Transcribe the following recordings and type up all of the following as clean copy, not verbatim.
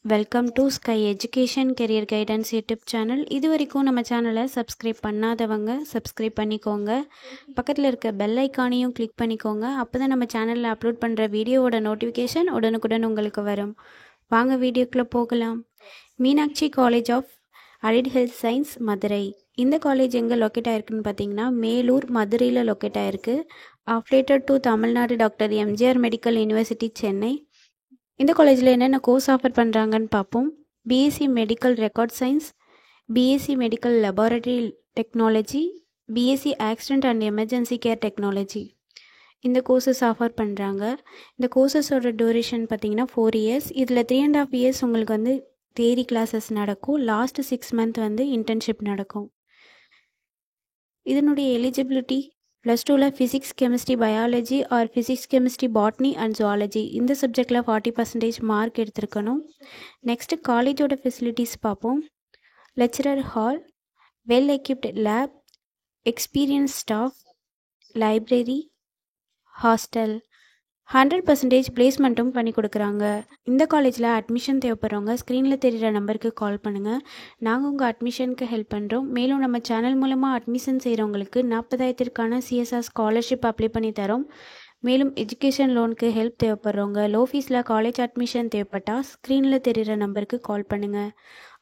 Welcome to sky education career guidance YouTube channel. இது வரைக்கும் நம்ம சேனலை சப்ஸ்கிரைப் பண்ணாதவங்க சப்ஸ்கிரைப் பண்ணிக்கோங்க. பக்கத்தில் இருக்க பெல் ஐக்கானையும் கிளிக் பண்ணிக்கோங்க. அப்போ தான் நம்ம சேனலில் அப்லோட் பண்ணுற வீடியோவோட நோட்டிஃபிகேஷன் உடனுக்குடன் உங்களுக்கு வரும். வாங்க வீடியோக்குள்ளே போகலாம். Meenakshi college of allied health science Madurai. இந்த காலேஜ் எங்கே லொக்கேட் ஆகிருக்குன்னு பார்த்தீங்கன்னா மேலூர் மதுரையில் லொக்கேட் ஆகிருக்கு. Affiliated to Tamil Nadu doctor MGR medical university Chennai. இந்த காலேஜில் என்னென்ன கோர்ஸ் ஆஃபர் பண்ணுறாங்கன்னு பார்ப்போம். BSc medical record science, BSc medical laboratory technology, BSc accident and emergency care technology இந்த கோர்சஸ் ஆஃபர் பண்ணுறாங்க. இந்த கோர்சஸோட டூரேஷன் பார்த்தீங்கன்னா 4 years. இதில் 3.5 years உங்களுக்கு வந்து தியரி கிளாஸஸ் நடக்கும். லாஸ்ட் 6 month வந்து இன்டர்ன்ஷிப் நடக்கும். இதனுடைய எலிஜிபிலிட்டி +2ல் physics chemistry biology R physics chemistry botany and zoology இந்த சப்ஜெக்டில் 40% மார்க் எடுத்திருக்கணும். நெக்ஸ்ட்டு காலேஜோட ஃபெசிலிட்டிஸ் பார்ப்போம். Lecturer hall, well equipped lab, experience staff, library, hostel, 100% பிளேஸ்மெண்ட்டும் பண்ணி கொடுக்குறாங்க. இந்த காலேஜில் அட்மிஷன் தேவைப்படுறவங்க ஸ்க்ரீனில் தெரிகிற நம்பருக்கு கால் பண்ணுங்கள். நாங்கள் உங்கள் அட்மிஷனுக்கு ஹெல்ப் பண்ணுறோம். மேலும் நம்ம சேனல் மூலமாக அட்மிஷன் செய்கிறவங்களுக்கு 40,000க்கான சிஎஸ்ஆர் ஸ்காலர்ஷிப் அப்ளை பண்ணி தரோம். மேலும் எஜுகேஷன் லோனுக்கு ஹெல்ப் தேவைப்படுறவங்க லோ ஃபீஸில் காலேஜ் அட்மிஷன் தேவைப்பட்டால் ஸ்க்ரீனில் தெரிகிற நம்பருக்கு கால் பண்ணுங்கள்.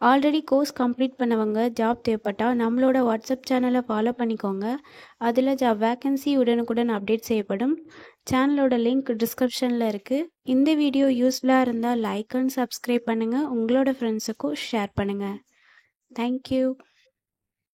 ஆல்ரெடி கோர்ஸ் கம்ப்ளீட் பண்ணவங்க ஜாப் தேவைப்பட்டால் நம்மளோட வாட்ஸ்அப் சேனலை ஃபாலோ பண்ணிக்கோங்க. அதில் ஜாப் வேக்கன்சி உடனுக்குடன் அப்டேட் செய்யப்படும். சேனலோட லிங்க் டிஸ்கிரிப்ஷனில் இருக்குது. இந்த வீடியோ யூஸ்ஃபுல்லாக இருந்தால் லைக் அண்ட் சப்ஸ்கிரைப் பண்ணுங்கள். உங்களோட ஃப்ரெண்ட்ஸுக்கும் ஷேர் பண்ணுங்கள். தேங்க்யூ.